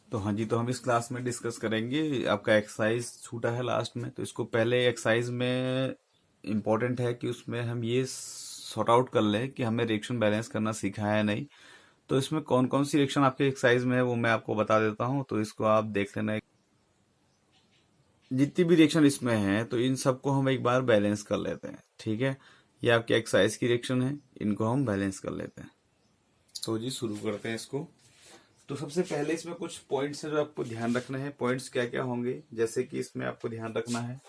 तो हाँ जी, तो हम इस क्लास में डिस्कस करेंगे। आपका एक्सरसाइज छूटा है लास्ट में, तो इसको पहले एक्सरसाइज में इम्पोर्टेंट है कि उसमें हम ये सॉर्ट आउट कर लें कि हमें रिएक्शन बैलेंस करना सीखा है नहीं। तो इसमें कौन कौन सी रिएक्शन आपके एक्सरसाइज में है वो मैं आपको बता देता हूँ, तो इसको आप देख लेना। जितनी भी रिएक्शन इसमें है तो इन सबको हम एक बार बैलेंस कर लेते हैं, ठीक है। ये आपकी एक्सरसाइज की रिएक्शन है, इनको हम बैलेंस कर लेते हैं। तो जी शुरू करते हैं इसको। तो सबसे पहले इसमें कुछ पॉइंट्स है जो आपको ध्यान रखना है। पॉइंट्स क्या क्या होंगे, जैसे कि इसमें आपको ध्यान रखना है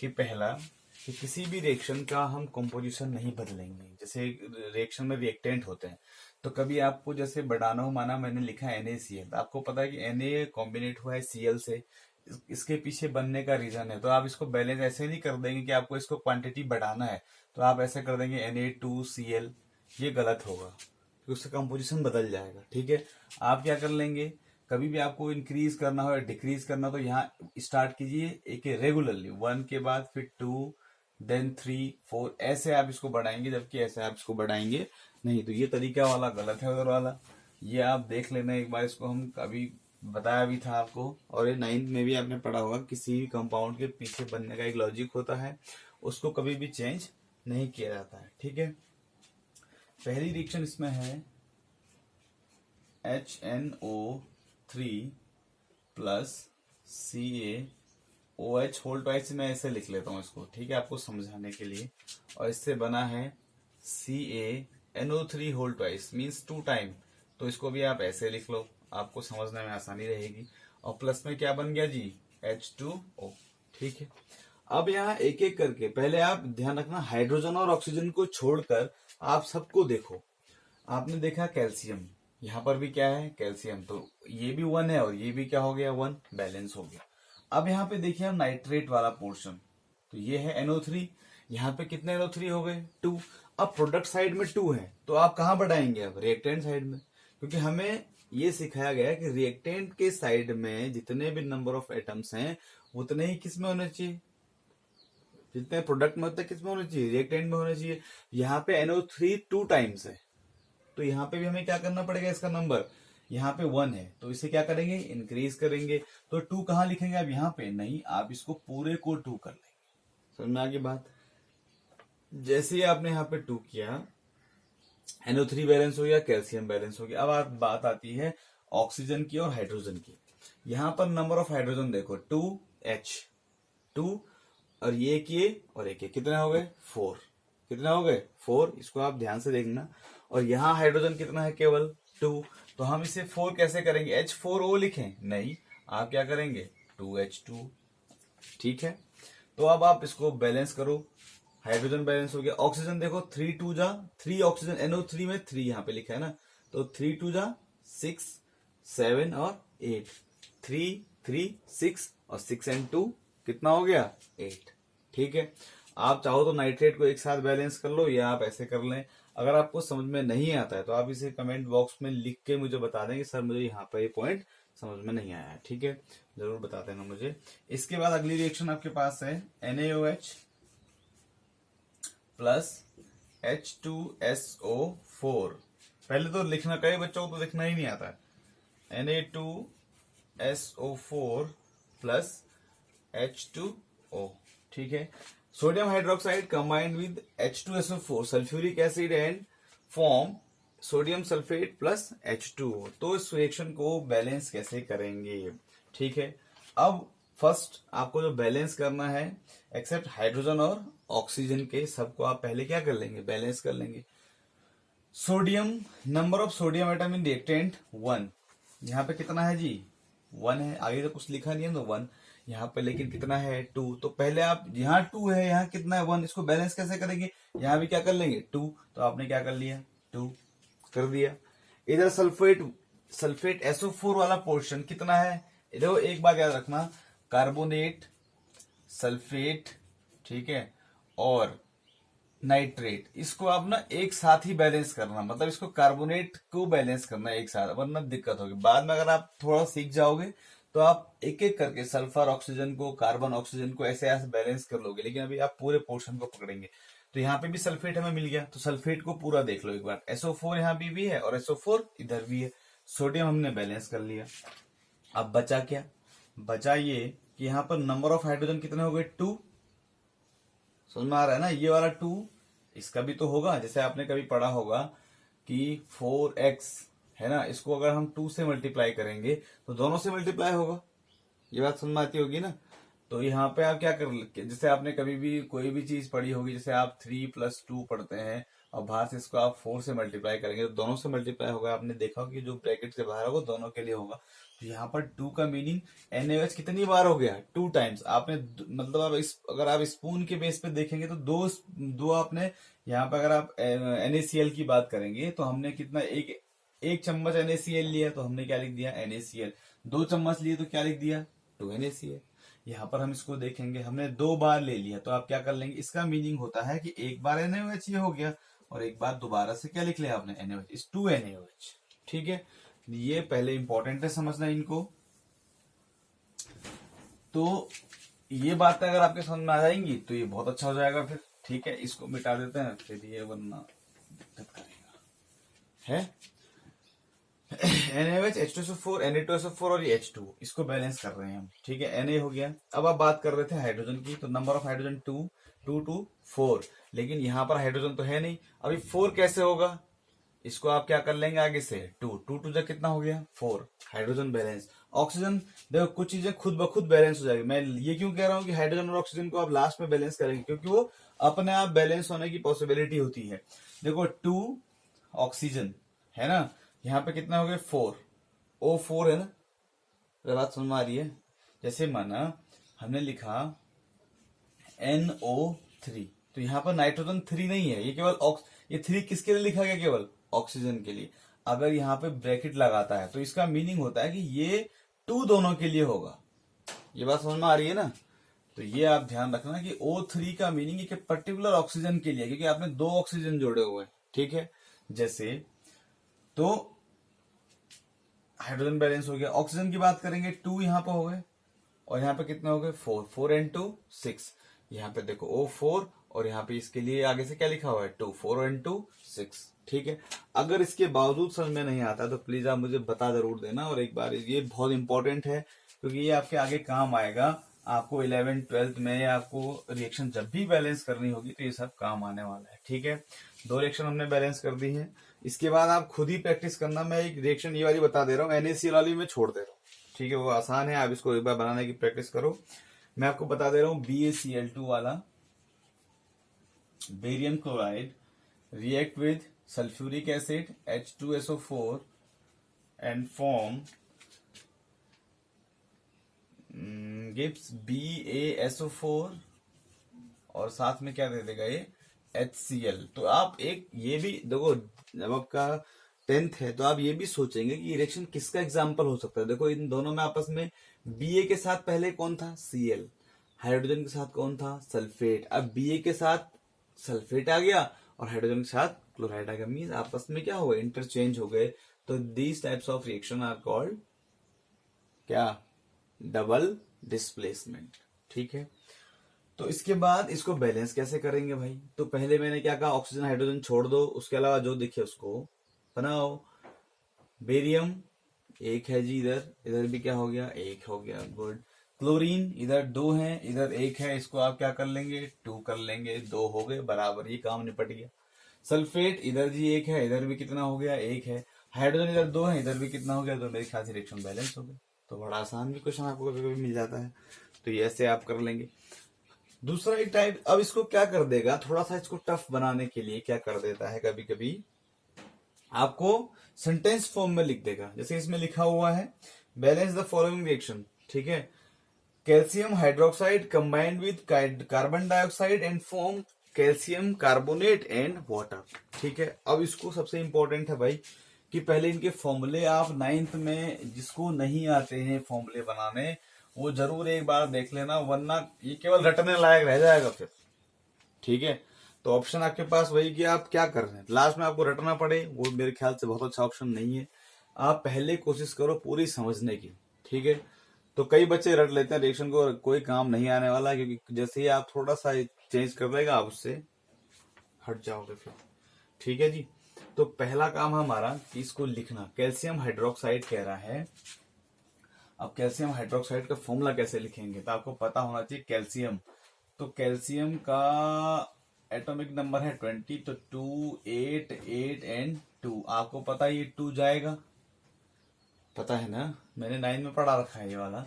कि पहला, कि किसी भी रिएक्शन का हम कंपोजिशन नहीं बदलेंगे। जैसे रिएक्शन में रिएक्टेंट होते हैं, तो कभी आपको जैसे बढ़ाना हो, माना मैंने लिखा NaCl, तो आपको पता है कि Na कॉम्बिनेट हुआ है Cl से, इसके पीछे बनने का रीजन है। तो आप इसको बैलेंस ऐसे नहीं कर देंगे कि आपको इसको क्वांटिटी बढ़ाना है, तो आप ऐसे कर देंगे Na2Cl। ये गलत होगा, तो उसका कंपोजिशन बदल जाएगा, ठीक है। आप क्या कर लेंगे, कभी भी आपको इंक्रीज करना हो या डिक्रीज करना, तो यहाँ स्टार्ट कीजिए एक रेगुलरली, 1 के बाद फिर 2, देन 3, 4, ऐसे आप इसको बढ़ाएंगे, जबकि ऐसे आप इसको बढ़ाएंगे नहीं। तो ये तरीका वाला गलत है उधर वाला, ये आप देख लेना एक बार। इसको हम अभी बताया भी था आपको, और ये 9th में भी आपने पढ़ा होगा। किसी भी कंपाउंड के पीछे बनने का एक लॉजिक होता है, उसको कभी भी चेंज नहीं किया जाता है, ठीक है। पहली रिएक्शन इसमें है HNO3 plus CaOH whole twice. मैं ऐसे लिख लेता हूँ इसको, ठीक है, आपको समझाने के लिए। और इससे बना है CaNO3 whole twice, means 2 time. तो इसको भी आप ऐसे लिख लो, आपको समझने में आसानी रहेगी। और प्लस में क्या बन गया जी, H2O, ठीक है। अब यहाँ एक एक करके, पहले आप ध्यान रखना, हाइड्रोजन और ऑक्सीजन को छोड़कर आप सबको देखो। आपने देखा कैल्शियम, यहाँ पर भी क्या है, कैल्शियम, तो ये भी 1 है और ये भी क्या हो गया, 1, बैलेंस हो गया। अब यहाँ पे देखिए हम नाइट्रेट वाला पोर्शन, तो ये है NO3, यहाँ पे कितने NO3 हो गए, 2। अब प्रोडक्ट साइड में 2 है, तो आप कहाँ बढ़ाएंगे, अब रिएक्टेंट साइड में, क्योंकि हमें ये सिखाया गया है कि रिएक्टेंट के साइड में जितने भी नंबर ऑफ एटम्स हैं उतने ही किस में होने चाहिए, जितने प्रोडक्ट में होते किस में होने चाहिए, रिएक्टेंट में होने चाहिए। यहाँ पे NO3 2 टाइम्स है, तो यहाँ पे भी हमें क्या करना पड़ेगा, इसका नंबर यहाँ पे 1 है, तो इसे क्या करेंगे, इंक्रीज करेंगे। तो 2 कहाँ लिखेंगे आप, यहाँ पे नहीं, आप इसको पूरे को 2 कर लेंगे। समझ में आ गई बात। जैसे ही आपने यहाँ पे 2 किया, NO3 बैलेंस हो गया, कैल्शियम बैलेंस हो गया। अब बात आती है ऑक्सीजन की और हाइड्रोजन की। यहाँ पर नंबर ऑफ हाइड्रोजन देखो, 2H, 2, और ये किए और एक कितने हो गए, 4। कितने हो गए, 4। इसको आप ध्यान से देखना। और यहाँ हाइड्रोजन कितना है, केवल 2। तो हम इसे 4 कैसे करेंगे, H4O लिखें, नहीं, आप क्या करेंगे, 2H2, ठीक है। तो अब आप इसको बैलेंस करो, हाइड्रोजन बैलेंस हो गया। ऑक्सीजन देखो, 3 2 जा 3, ऑक्सीजन NO3 में 3 यहाँ पे लिखा है ना, तो 3 2 जा 6, 7 और 8, 3 3 6 और 6 एंड 2 कितना हो गया, 8, ठीक है। आप चाहो तो नाइट्रेट को एक साथ बैलेंस कर लो, या आप ऐसे कर लें। अगर आपको समझ में नहीं आता है तो आप इसे कमेंट बॉक्स में लिख के मुझे बता देंगे, सर मुझे यहाँ पर ये पॉइंट समझ में नहीं आया है, ठीक है, जरूर बता देना मुझे। इसके बाद अगली रिएक्शन आपके पास है NaOH प्लस H2SO4। पहले तो लिखना, कई बच्चों को तो लिखना ही नहीं आता है। Na2SO4 प्लस H2O, ठीक है। Sodium hydroxide combined with H2SO4 sulphuric acid and form sodium sulphate plus H2O। तो इस रिएक्शन को बैलेंस कैसे करेंगे, ठीक है। अब फर्स्ट आपको जो बैलेंस करना है, एक्सेप्ट हाइड्रोजन और ऑक्सीजन के, सबको आप पहले क्या कर लेंगे, बैलेंस कर लेंगे। Sodium, number of sodium atom in reactant 1, यहाँ पे कितना है जी, 1 है। आगे तो कुछ लिखा नहीं है तो 1 यहाँ पे, लेकिन कितना है, 2। तो पहले आप, यहाँ 2 है, यहाँ कितना है, 1, इसको बैलेंस कैसे करेंगे, यहाँ भी क्या कर लेंगे, 2। तो आपने क्या कर लिया, 2 कर दिया। इधर सल्फेट SO4 वाला पोर्शन कितना है, देखो एक बात याद रखना, कार्बोनेट, सल्फेट, ठीक है, और नाइट्रेट, इसको आप ना एक साथ ही बैलेंस करना, मतलब इसको कार्बोनेट को बैलेंस करना एक साथ, वरना दिक्कत होगी बाद में। अगर आप थोड़ा सीख जाओगे तो आप एक एक करके सल्फर ऑक्सीजन को, कार्बन ऑक्सीजन को ऐसे ऐसे बैलेंस कर लोगे, लेकिन अभी आप पूरे पोर्शन को पकड़ेंगे। तो यहाँ पे भी सल्फेट हमें मिल गया, तो सल्फेट को पूरा देख लो एक बार। SO4 यहाँ भी है और SO4 इधर भी है। सोडियम हमने बैलेंस कर लिया, अब बचा क्या, बचा ये कि यहाँ पर नंबर ऑफ हाइड्रोजन कितने हो गए, 2। समझ में आ रहा है ना, ये वाला 2 इसका भी तो होगा। जैसे आपने कभी पढ़ा होगा कि 4x है ना, इसको अगर हम 2 से मल्टीप्लाई करेंगे तो दोनों से मल्टीप्लाई होगा। ये बात समझ में आती होगी ना। तो यहाँ पे आप क्या कर, जैसे आपने कभी भी कोई भी चीज पढ़ी होगी, जैसे आप 3+2 पढ़ते हैं और बाहर से इसको आप 4 से मल्टीप्लाई करेंगे तो दोनों से मल्टीप्लाई होगा। आपने देखा होगा कि जो ब्रैकेट से बाहर होगा दोनों के लिए होगा। तो यहाँ पर 2 का मीनिंग NaOH कितनी बार हो गया, 2 टाइम्स। आपने मतलब आप अगर आप स्पून के बेस पे देखेंगे तो दो आपने यहाँ पे, अगर आप NaCl की बात करेंगे तो हमने कितना, एक चम्मच NaCl लिया तो हमने क्या लिख दिया, NaCl। 2 चम्मच लिए तो क्या लिख दिया, 2NaCl। यहाँ पर हम इसको देखेंगे, हमने 2 बार ले लिया तो आप क्या कर लेंगे, इसका मीनिंग होता है कि एक बार NaOH ये हो गया और एक बार दोबारा से क्या लिख लिया आपने, NaOH, इस 2NaOH। ठीक है, ये पहले इंपॉर्टेंट है समझना इनको। तो ये बातें अगर आपके समझ में आ जाएंगी तो ये बहुत अच्छा हो जाएगा फिर। ठीक है, इसको मिटा देते हैं फिर, ये वरना दिक्कत करेगा है। NaOH, H2SO4, Na2SO4 और ये H2, इसको बैलेंस कर रहे हैं हम। ठीक है, Na हो गया। अब आप बात कर रहे थे हाइड्रोजन की, तो नंबर ऑफ हाइड्रोजन 2, 2 2 4, लेकिन यहाँ पर हाइड्रोजन तो है नहीं। अभी 4 कैसे होगा, इसको आप क्या कर लेंगे आगे से, 2 2 2 जा कितना हो गया, 4। Hydrogen balance. ऑक्सीजन देखो कुछ चीजें खुद ब खुद बैलेंस हो जाएगी। मैं ये क्यों कह रहा हूँ कि हाइड्रोजन और ऑक्सीजन को आप लास्ट में बैलेंस करेंगे, क्योंकि वो अपने आप बैलेंस होने की पॉसिबिलिटी होती है। देखो 2 ऑक्सीजन है ना, यहाँ पे कितना हो गया, 4 O4 है ना। अगर बात समझ में आ रही है, जैसे माना हमने लिखा NO3, तो यहाँ पर नाइट्रोजन 3 नहीं है, ये केवल ये 3 किसके लिए लिखा गया, केवल ऑक्सीजन के लिए। अगर यहाँ पे ब्रैकेट लगाता है तो इसका मीनिंग होता है कि ये 2 दोनों के लिए होगा। ये बात समझ में आ रही है ना। तो ये आप ध्यान रखना कि O3 का मीनिंग एक पर्टिकुलर ऑक्सीजन के लिए, क्योंकि आपने 2 ऑक्सीजन जोड़े हुए हैं। ठीक है, जैसे तो हाइड्रोजन बैलेंस हो गया। ऑक्सीजन की बात करेंगे, 2 यहाँ पे हो गए और यहाँ पे कितने हो गए, 4 4 and 2 6। यहाँ पे देखो O4 और यहाँ पे इसके लिए आगे से क्या लिखा हुआ है, 2 4 and 2 6। ठीक है, अगर इसके बावजूद समझ में नहीं आता तो प्लीज आप मुझे बता जरूर देना। और एक बार ये बहुत इंपॉर्टेंट है क्योंकि ये आपके आगे काम आएगा। आपको 11th 12th में आपको रिएक्शन जब भी बैलेंस करनी होगी तो ये सब काम आने वाला है। ठीक है, 2 रिएक्शन हमने बैलेंस कर दी है। इसके बाद आप खुद ही प्रैक्टिस करना। मैं एक रिएक्शन ये वाली बता दे रहा हूँ, NaCl वाली मैं छोड़ दे रहा हूँ। ठीक है, वो आसान है, आप इसको एक बार बनाने की प्रैक्टिस करो। मैं आपको बता दे रहा हूँ, BaCl2 वाला barium chloride react with sulphuric acid H2SO4 and form gives BaSO4 और साथ में क्या दे देगा ये HCl। तो आप एक ये भी देखो, जब आपका 10th है तो आप ये भी सोचेंगे कि रिएक्शन किसका एग्जाम्पल हो सकता है। देखो इन दोनों में आपस में Ba के साथ पहले कौन था, Cl। हाइड्रोजन के साथ कौन था, सल्फेट। अब Ba के साथ सल्फेट आ गया और हाइड्रोजन के साथ क्लोराइड आ गया, मीन्स आपस में क्या हो गए, इंटरचेंज हो गए। तो these types of reaction are called क्या, डबल डिस्प्लेसमेंट। ठीक है, तो इसके बाद इसको बैलेंस कैसे करेंगे भाई। तो पहले मैंने क्या कहा, ऑक्सीजन हाइड्रोजन छोड़ दो, उसके अलावा जो दिखे उसको बनाओ। बेरियम एक है जी, इधर इधर भी क्या हो गया, एक हो गया, गुड। क्लोरीन इधर 2 है, इधर 1 है, इसको आप क्या कर लेंगे, 2 कर लेंगे, 2 हो गए बराबर, ये काम निपट गया। सल्फेट इधर जी 1 है, इधर भी कितना हो गया, 1 है। हाइड्रोजन इधर 2 है, इधर भी कितना हो गया, तो मेरे ख्याल से रिएक्शन बैलेंस हो गया। तो बड़ा आसान भी क्वेश्चन आपको कभी कभी मिल जाता है, तो ये ऐसे आप कर लेंगे। दूसरा एक टाइप, अब इसको क्या कर देगा, थोड़ा सा इसको टफ बनाने के लिए क्या कर देता है, कभी कभी आपको सेंटेंस फॉर्म में लिख देगा। जैसे इसमें लिखा हुआ है, बैलेंस द फॉलोइंग रिएक्शन। ठीक है, calcium hydroxide combined with carbon dioxide and form calcium carbonate and water. ठीक है, अब इसको सबसे इंपॉर्टेंट है भाई कि पहले इनके फॉर्मूले आप 9th में, जिसको नहीं आते हैं फॉर्मूले बनाने, वो जरूर एक बार देख लेना, वरना ये केवल रटने लायक रह जाएगा फिर। ठीक है, तो ऑप्शन आपके पास वही कि आप क्या कर रहे हैं, लास्ट में आपको रटना पड़े, वो मेरे ख्याल से बहुत अच्छा ऑप्शन नहीं है। आप पहले कोशिश करो पूरी समझने की। ठीक है, तो कई बच्चे रट लेते हैं रिएक्शन को, कोई काम नहीं आने वाला, क्योंकि जैसे ही आप थोड़ा सा चेंज कर लेगा आप उससे हट जाओगे फिर। ठीक है जी, तो पहला काम हमारा कि इसको लिखना, कैल्शियम हाइड्रोक्साइड कह रहा है। अब कैल्शियम हाइड्रोक्साइड का फॉर्मूला कैसे लिखेंगे, तो आपको पता होना चाहिए कैल्शियम, तो कैल्शियम का एटॉमिक नंबर है 20, तो 2, 8, 8 एंड 2, आपको पता है ये 2 जाएगा, पता है ना, मैंने 9 में पढ़ा रखा है ये वाला।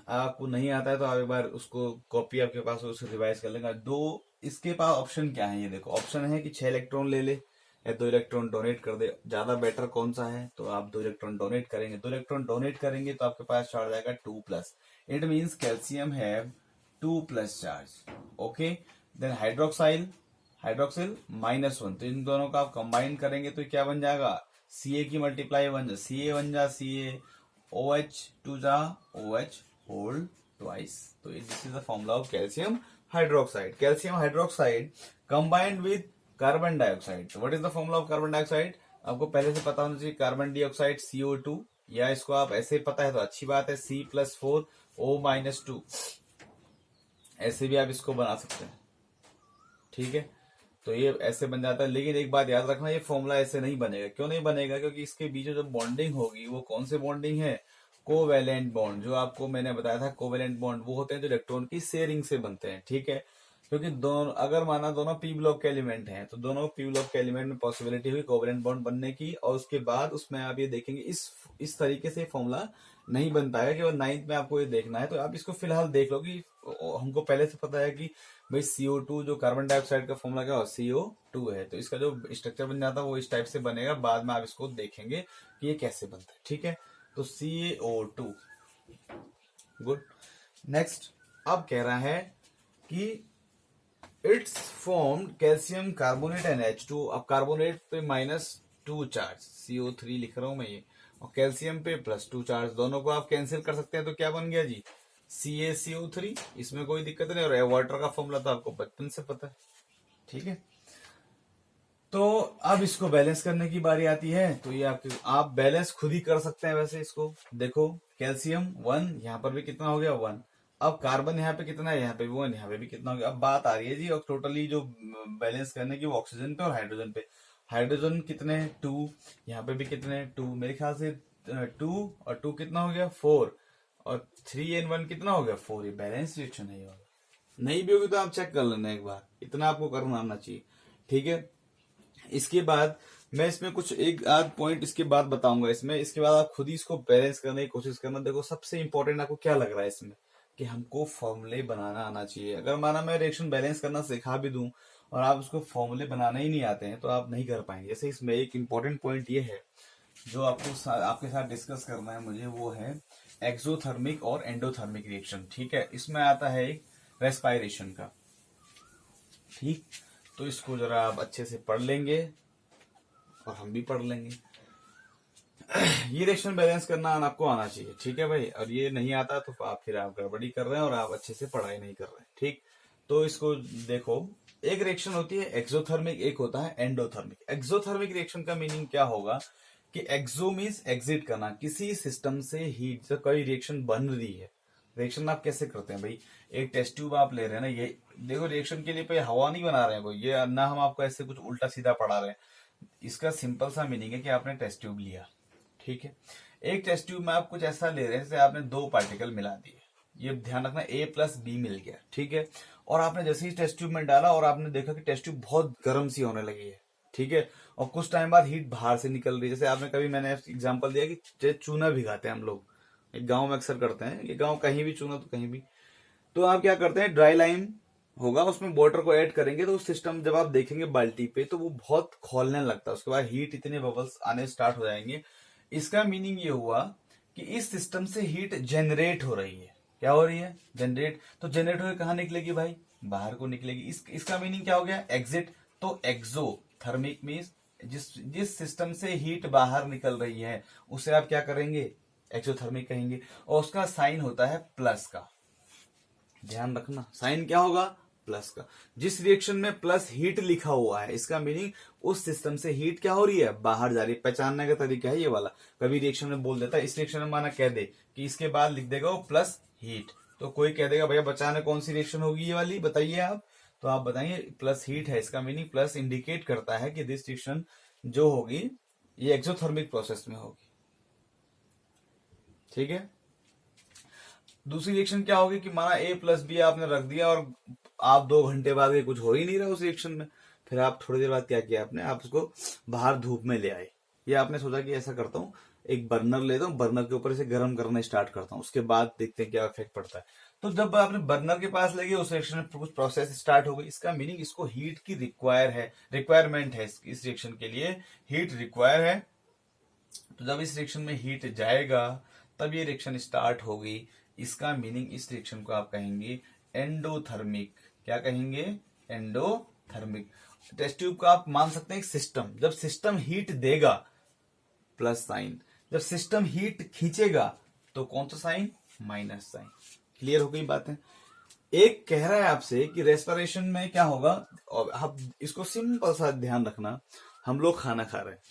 आपको नहीं आता है तो आप एक बार उसको कॉपी आपके पास हो, उसको रिवाइज कर लेगा। दो इसके पास ऑप्शन क्या है, ये देखो ऑप्शन है कि 6 इलेक्ट्रॉन ले ले या 2 इलेक्ट्रॉन डोनेट कर दे, ज्यादा बेटर कौन सा है, तो आप 2 इलेक्ट्रॉन डोनेट करेंगे। 2 इलेक्ट्रॉन डोनेट करेंगे तो आपके पास चार्ज आएगा 2+, it means calcium have 2+ charge. Okay, then hydroxyl, hydroxyl -1, तो इन दोनों का आप कंबाइन करेंगे तो क्या बन जाएगा, Ca की मल्टीप्लाई बन जा, Ca बन जा Ca, OH 2 जा OH होल ट्वाइस, तो this is the formula of calcium hydroxide. Calcium hydroxide combined with carbon dioxide, what is the formula of carbon dioxide, आपको पहले से पता होना चाहिए, कार्बन डाइऑक्साइड CO2, या इसको आप ऐसे पता है तो अच्छी बात है, C+4 O-2, ऐसे भी आप इसको बना सकते हैं, ठीक है, तो ये ऐसे बन जाता है। लेकिन एक बात याद रखना, ये फॉर्मूला ऐसे नहीं बनेगा, क्यों नहीं बनेगा, क्योंकि इसके बीच में जो बॉन्डिंग होगी वो कौन से बॉन्डिंग है, कोवेलेंट बॉन्ड, जो आपको मैंने बताया था कोवेलेंट बॉन्ड वो होते हैं जो इलेक्ट्रॉन की शेयरिंग से बनते हैं, ठीक है, क्योंकि दोनों अगर माना दोनों पी ब्लॉक के एलिमेंट हैं तो दोनों पी ब्लॉक के एलिमेंट में पॉसिबिलिटी हुई कोवेलेंट बॉन्ड बनने की, और उसके बाद उसमें आप ये देखेंगे इस तरीके से फॉर्मूला नहीं बन पाएगा, केवल 9th में आपको ये देखना है, तो आप इसको फिलहाल देख लो कि हमको पहले से पता है कि भाई CO2 जो कार्बन डाइऑक्साइड का फॉर्मूला क्या है, CO2 है, तो इसका जो स्ट्रक्चर बन जाता है वो इस टाइप से बनेगा, बाद में आप इसको देखेंगे कि ये कैसे बनता है, ठीक है, तो CO2, गुड। नेक्स्ट अब कह रहा है कि it's formed calcium carbonate and H2, अब कार्बोनेट पे -2 चार्ज, CO3 लिख रहा हूं मैं ये, और कैल्शियम पे +2 चार्ज, दोनों को आप कैंसिल कर सकते हैं, तो क्या बन गया जी, CaCO3, इसमें कोई दिक्कत नहीं, और वाटर का फॉर्मूला तो आपको बचपन से पता है, ठीक है। तो अब इसको बैलेंस करने की बारी आती है, तो ये आप बैलेंस खुद ही कर सकते हैं, वैसे इसको देखो, कैल्शियम 1, यहाँ पर भी कितना हो गया 1, अब कार्बन यहाँ पे कितना है, यहाँ पे भी 1, यहाँ पे भी कितना हो गया, अब बात आ रही है जी और टोटली जो बैलेंस करने की वो ऑक्सीजन पे और हाइड्रोजन पे, हाइड्रोजन कितने हैं 2, यहाँ पे भी कितने हैं 2, मेरे ख्याल से 2 और 2 कितना हो गया 4, और 3 and 1 कितना हो गया 4, ये बैलेंस रिएक्शन नहीं होगा, नहीं भी होगी तो आप चेक कर लेना एक बार, इतना आपको करना आना चाहिए, ठीक है। इसके बाद मैं इसमें कुछ एक आध पॉइंट इसके बाद बताऊंगा इसमें, इसके बाद आप खुद ही इसको बैलेंस करने की कोशिश करना। देखो सबसे इंपॉर्टेंट आपको क्या लग रहा है इसमें, कि हमको फॉर्मूले बनाना आना चाहिए। अगर माना मैं रिएक्शन बैलेंस करना सिखा भी दूं और आप उसको फॉर्मूले बनाना ही नहीं आते हैं तो आप नहीं कर पाएंगे। जैसे इसमें एक इंपॉर्टेंट पॉइंट ये है जो आपको आपके साथ डिस्कस करना है मुझे, वो है एक्सोथर्मिक और एंडोथर्मिक रिएक्शन, ठीक है। इसमें आता है एक रेस्पायरेशन का, ठीक, तो इसको जरा आप अच्छे से पढ़ लेंगे और हम भी पढ़ लेंगे। ये रिएक्शन बैलेंस करना आपको आना चाहिए, ठीक है भाई, और ये नहीं आता तो आप फिर आप गड़बड़ी कर रहे हैं और आप अच्छे से पढ़ाई नहीं कर रहे हैं, ठीक। तो इसको देखो, एक रिएक्शन होती है एक्सोथर्मिक, एक होता है एंडोथर्मिक। एक्सोथर्मिक रिएक्शन का मीनिंग क्या होगा कि एक्सो मीन्स एग्जिट करना, किसी सिस्टम से हीट से कोई रिएक्शन बन रही है। रिएक्शन आप कैसे करते हैं भाई, एक टेस्ट ट्यूब आप ले रहे हैं ना, ये देखो रिएक्शन के लिए कोई हवा नहीं बना रहे हैं कोई, ये ना हम आपको ऐसे कुछ उल्टा सीधा पढ़ा रहे हैं। इसका सिंपल सा मीनिंग है कि आपने टेस्ट ट्यूब लिया, ठीक है, एक टेस्ट ट्यूब में आप कुछ ऐसा ले रहे हैं जैसे आपने 2 पार्टिकल मिला दिए, ये ध्यान रखना A+B मिल गया, ठीक है, और आपने जैसे ही टेस्ट ट्यूब में डाला और आपने देखा कि टेस्ट ट्यूब बहुत गर्म सी होने लगी है, ठीक है, और कुछ टाइम बाद हीट बाहर से निकल रही है। जैसे आपने कभी, मैंने एग्जांपल दिया कि चूना भिगाते हैं हम लोग, एक गांव में अक्सर करते हैं, ये गांव कहीं भी चूना तो कहीं भी, तो आप क्या करते हैं, ड्राई लाइम होगा उसमें वाटर को ऐड करेंगे तो सिस्टम जब आप देखेंगे बाल्टी पे तो वो बहुत खोलने लगता है, उसके बाद हीट इतने बबल्स आने स्टार्ट हो जाएंगे। इसका मीनिंग ये हुआ कि इस सिस्टम से हीट जनरेट हो रही है, क्या हो रही है, जनरेट, तो जनरेट होकर कहाँ निकलेगी भाई, बाहर को निकलेगी। इसका मीनिंग क्या हो गया, एग्जिट, तो एक्सोथर्मिक मीन्स जिस सिस्टम से हीट बाहर निकल रही है उसे आप क्या करेंगे, एक्सोथर्मिक कहेंगे, और उसका साइन होता है प्लस का, ध्यान रखना साइन क्या होगा, प्लस का। जिस रिएक्शन में प्लस हीट लिखा हुआ है इसका मीनिंग उस सिस्टम से हीट क्या हो रही है, बाहर जा रही है। पहचानने का तरीका है ये वाला, कभी रिएक्शन में बोल देता है, इस रिएक्शन में माना कह दे कि इसके बाद लिख देगा वो प्लस हीट, तो कोई कह देगा भैया बचाने कौन सी रिएक्शन होगी ये वाली, बताइए आप, तो आप बताइए प्लस हीट है, इसका मीनिंग प्लस इंडिकेट करता है कि दिस रिएक्शन जो होगी ये एक्सोथर्मिक प्रोसेस में होगी। ठीक है। दूसरी रिएक्शन क्या होगी कि माना A प्लस बी आपने रख दिया और आप 2 घंटे बाद ये कुछ हो ही नहीं रहा उस रिएक्शन में, फिर आप थोड़ी देर बाद क्या किया आपने, आप उसको बाहर धूप में ले आए, या आपने सोचा कि ऐसा करता हूँ एक बर्नर लेता हूँ, बर्नर के ऊपर इसे गर्म करना स्टार्ट करता हूँ, उसके बाद देखते हैं क्या इफेक्ट पड़ता है। तो जब आपने बर्नर के पास लगे उस रिएक्शन में कुछ प्रोसेस स्टार्ट हो गई, इसका मीनिंग इसको हीट की रिक्वायरमेंट है, इस रिएक्शन के लिए हीट रिक्वायर है। तो जब इस रिएक्शन में हीट जाएगा तब ये रिएक्शन स्टार्ट होगी, इसका मीनिंग इस रिएक्शन को आप कहेंगे एंडोथर्मिक। क्या कहेंगे? एंडोथर्मिक। टेस्ट ट्यूब का आप मान सकते हैं एक सिस्टम, जब सिस्टम हीट देगा प्लस साइन, जब सिस्टम हीट खींचेगा तो कौन सा साइन? Minus sign. क्लियर हो गई बातें? एक कह रहा है आपसे कि रेस्पिरेशन में क्या होगा, और आप इसको सिंपल सा ध्यान रखना, हम लोग खाना खा रहे हैं,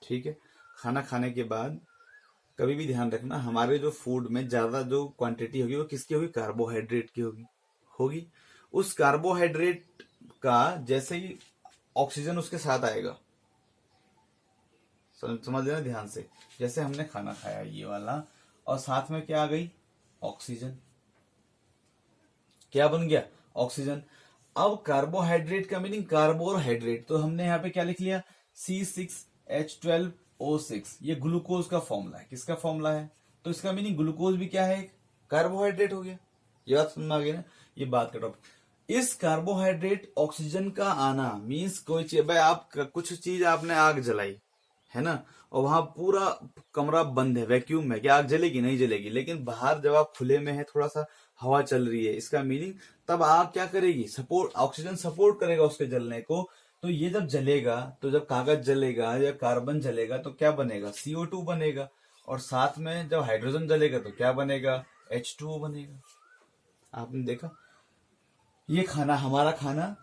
ठीक है, खाना खाने के बाद कभी भी ध्यान रखना हमारे जो फूड में ज्यादा जो क्वांटिटी होगी वो किसकी होगी? कार्बोहाइड्रेट की होगी। उस कार्बोहाइड्रेट का जैसे ही ऑक्सीजन उसके साथ आएगा, समझ लेना ध्यान से, जैसे हमने खाना खाया ये वाला, और साथ में क्या आ गई? ऑक्सीजन। क्या बन गया? ऑक्सीजन। अब कार्बोहाइड्रेट का मीनिंग कार्बोहाइड्रेट, तो हमने यहाँ पे क्या लिख लिया? C6H12O6, ये ग्लूकोज का फॉर्मूला है। किसका फॉर्मूला है? तो इसका मीनिंग ग्लूकोज भी क्या है? कार्बोहाइड्रेट हो गया। ये बात समझ में आ गई ना? ये बात का टॉपिक। इस कार्बोहाइड्रेट ऑक्सीजन का आना मीन्स कोई चीज, भाई आप कुछ चीज आपने आग जलाई है ना, और वहां पूरा कमरा बंद है, वैक्यूम में, क्या आग जलेगी? नहीं जलेगी। लेकिन बाहर जब आप खुले में है, थोड़ा सा हवा चल रही है, इसका मीनिंग तब आग क्या करेगी? सपोर्ट, ऑक्सीजन सपोर्ट करेगा उसके जलने को। तो ये जब जलेगा, तो जब कागज जलेगा या कार्बन जलेगा तो क्या बनेगा? CO2 बनेगा। और साथ में जब हाइड्रोजन जलेगा तो क्या बनेगा? H2O बनेगा। आपने देखा, ये खाना, हमारा खाना,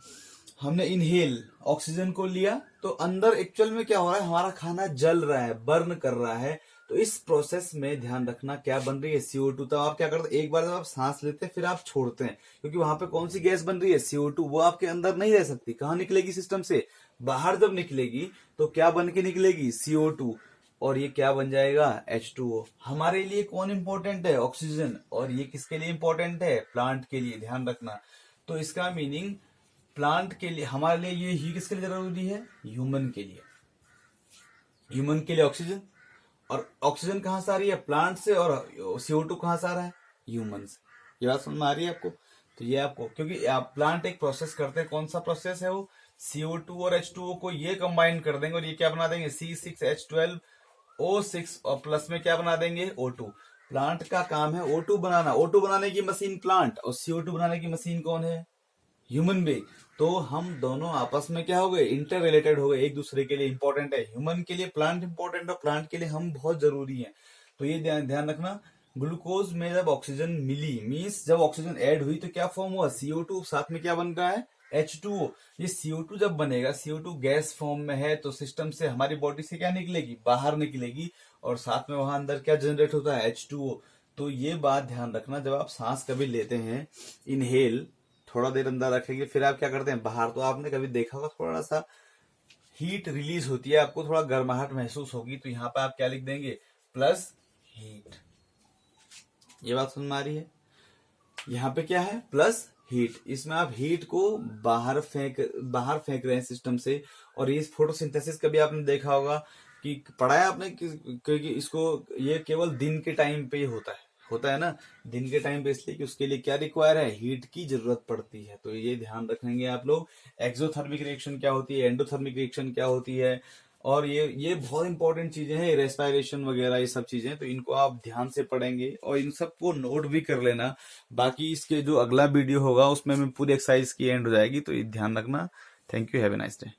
हमने इनहेल ऑक्सीजन को लिया, तो अंदर एक्चुअल में क्या हो रहा है? हमारा खाना जल रहा है, बर्न कर रहा है। तो इस प्रोसेस में ध्यान रखना क्या बन रही है? CO2। तब आप क्या करते हैं? एक बार जब आप सांस लेते हैं फिर आप छोड़ते हैं, क्योंकि वहां पे कौन सी गैस बन रही है? CO2। वो आपके अंदर नहीं रह सकती, कहाँ निकलेगी? सिस्टम से बाहर जब निकलेगी तो क्या बन के निकलेगी? CO2। और ये क्या बन जाएगा? H2O। हमारे लिए कौन इंपॉर्टेंट है? ऑक्सीजन। और ये किसके लिए इंपॉर्टेंट है? प्लांट के लिए। ध्यान रखना। तो इसका मीनिंग प्लांट के लिए, हमारे लिए ये ही किसके लिए जरूरी है? ह्यूमन के लिए। ह्यूमन के लिए ऑक्सीजन, और ऑक्सीजन कहां से आ रही है? प्लांट से। और CO2 कहां से आ रहा है? ह्यूमन से। ये बात समझ में आ रही है आपको? तो ये आपको, क्योंकि प्लांट एक प्रोसेस करते हैं, कौन सा प्रोसेस है वो? CO2 और H2O को ये कंबाइन कर देंगे और ये क्या बना देंगे? C6H12O6, और प्लस में क्या बना देंगे? O2। प्लांट का काम है O2 बनाना। O2 बनाने की मशीन प्लांट, और CO2 बनाने की मशीन कौन है? Human being. तो हम दोनों आपस में क्या हो गए? इंटर रिलेटेड हो गए, एक दूसरे के लिए इंपॉर्टेंट है। ह्यूमन के लिए प्लांट इंपॉर्टेंट, और प्लांट के लिए हम बहुत जरूरी हैं। तो ये ध्यान रखना। ग्लूकोज में जब ऑक्सीजन मिली, मीन्स जब ऑक्सीजन ऐड हुई तो क्या फॉर्म हुआ? CO2। साथ में क्या बन रहा है? H2O। ये CO2 जब बनेगा, CO2 गैस फॉर्म में है, तो सिस्टम से, हमारी बॉडी से क्या निकलेगी? बाहर निकलेगी। और साथ में वहां अंदर क्या जनरेट होता है? H2O। तो ये बात ध्यान रखना, जब आप सांस कभी लेते हैं, इनहेल थोड़ा देर अंदर रखेंगे, फिर आप क्या करते हैं? बाहर। तो आपने कभी देखा होगा थोड़ा सा हीट रिलीज होती है, आपको थोड़ा गर्माहट महसूस होगी, तो यहाँ पे आप क्या लिख देंगे? Plus heat. ये बात समझ में आ रही है? यहाँ पे क्या है? Plus heat. इसमें आप हीट को बाहर फेंक रहे हैं सिस्टम से। और ये फोटोसिंथेसिस कभी आपने देखा होगा कि पढ़ा है आपने, क्योंकि इसको, ये केवल दिन के टाइम पे ही होता है ना, दिन के टाइम पे, इसलिए कि उसके लिए क्या रिक्वायर है? हीट की जरूरत पड़ती है। तो ये ध्यान रखेंगे आप लोग। एक्सोथर्मिक रिएक्शन क्या होती है? एंडोथर्मिक रिएक्शन क्या होती है? और ये बहुत इंपॉर्टेंट चीजें हैं, रेस्पिरेशन वगैरह ये सब चीजें, तो इनको आप ध्यान से पढ़ेंगे और इन सबको नोट भी कर लेना। बाकी इसके जो अगला वीडियो होगा उसमें मैं पूरी एक्सरसाइज की एंड हो जाएगी, तो ये ध्यान रखना। Thank you, have a nice day.